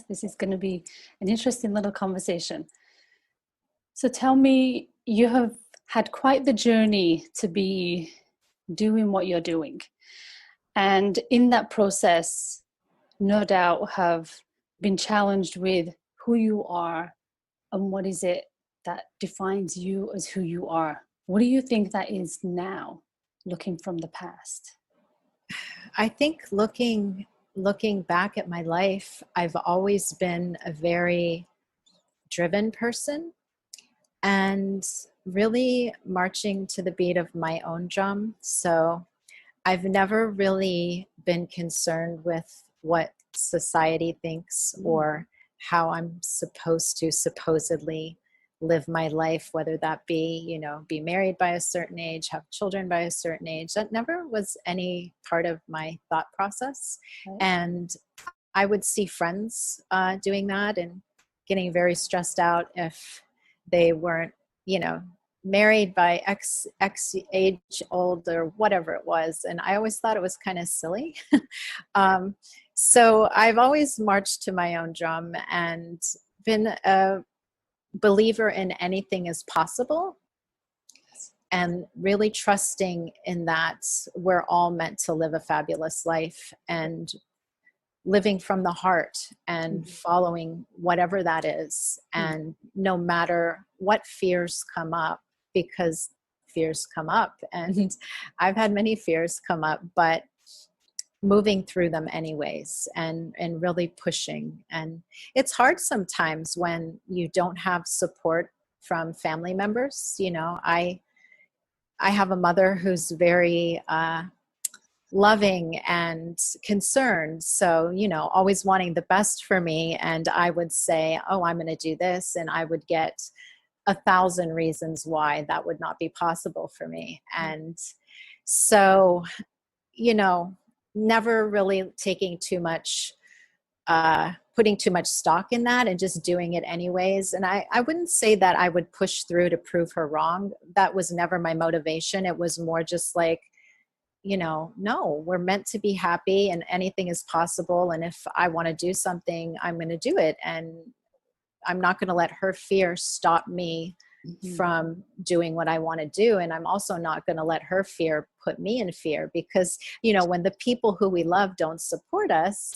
This is going to be an interesting little conversation. So tell me, you have had quite the journey to be doing what you're doing. And in that process, no doubt have been challenged with who you are and what is it that defines you as who you are. What do you think that is now, looking from the past? I think looking back at my life, I've always been a very driven person and really marching to the beat of my own drum. So I've never really been concerned with what society thinks or how I'm supposed to supposedly live my life, whether that be, be married by a certain age, have children by a certain age. That never was any part of my thought process. Right. And I would see friends doing that and getting very stressed out if they weren't, married by X age old or whatever it was. And I always thought it was kind of silly. So I've always marched to my own drum and been a believer in anything is possible and really trusting in that we're all meant to live a fabulous life and living from the heart and following whatever that is. And no matter what fears come up, because fears come up, and I've had many fears come up, but moving through them anyways and really pushing. And it's hard sometimes when you don't have support from family members. I have a mother who's very loving and concerned. So, always wanting the best for me. And I would say, oh, I'm going to do this. And I would get 1,000 reasons why that would not be possible for me. And so, never really taking too much, putting too much stock in that and just doing it anyways. And I wouldn't say that I would push through to prove her wrong. That was never my motivation. It was more just like, no, we're meant to be happy and anything is possible. And if I want to do something, I'm going to do it. And I'm not going to let her fear stop me from doing what I want to do. And I'm also not going to let her fear put me in fear, because, when the people who we love don't support us,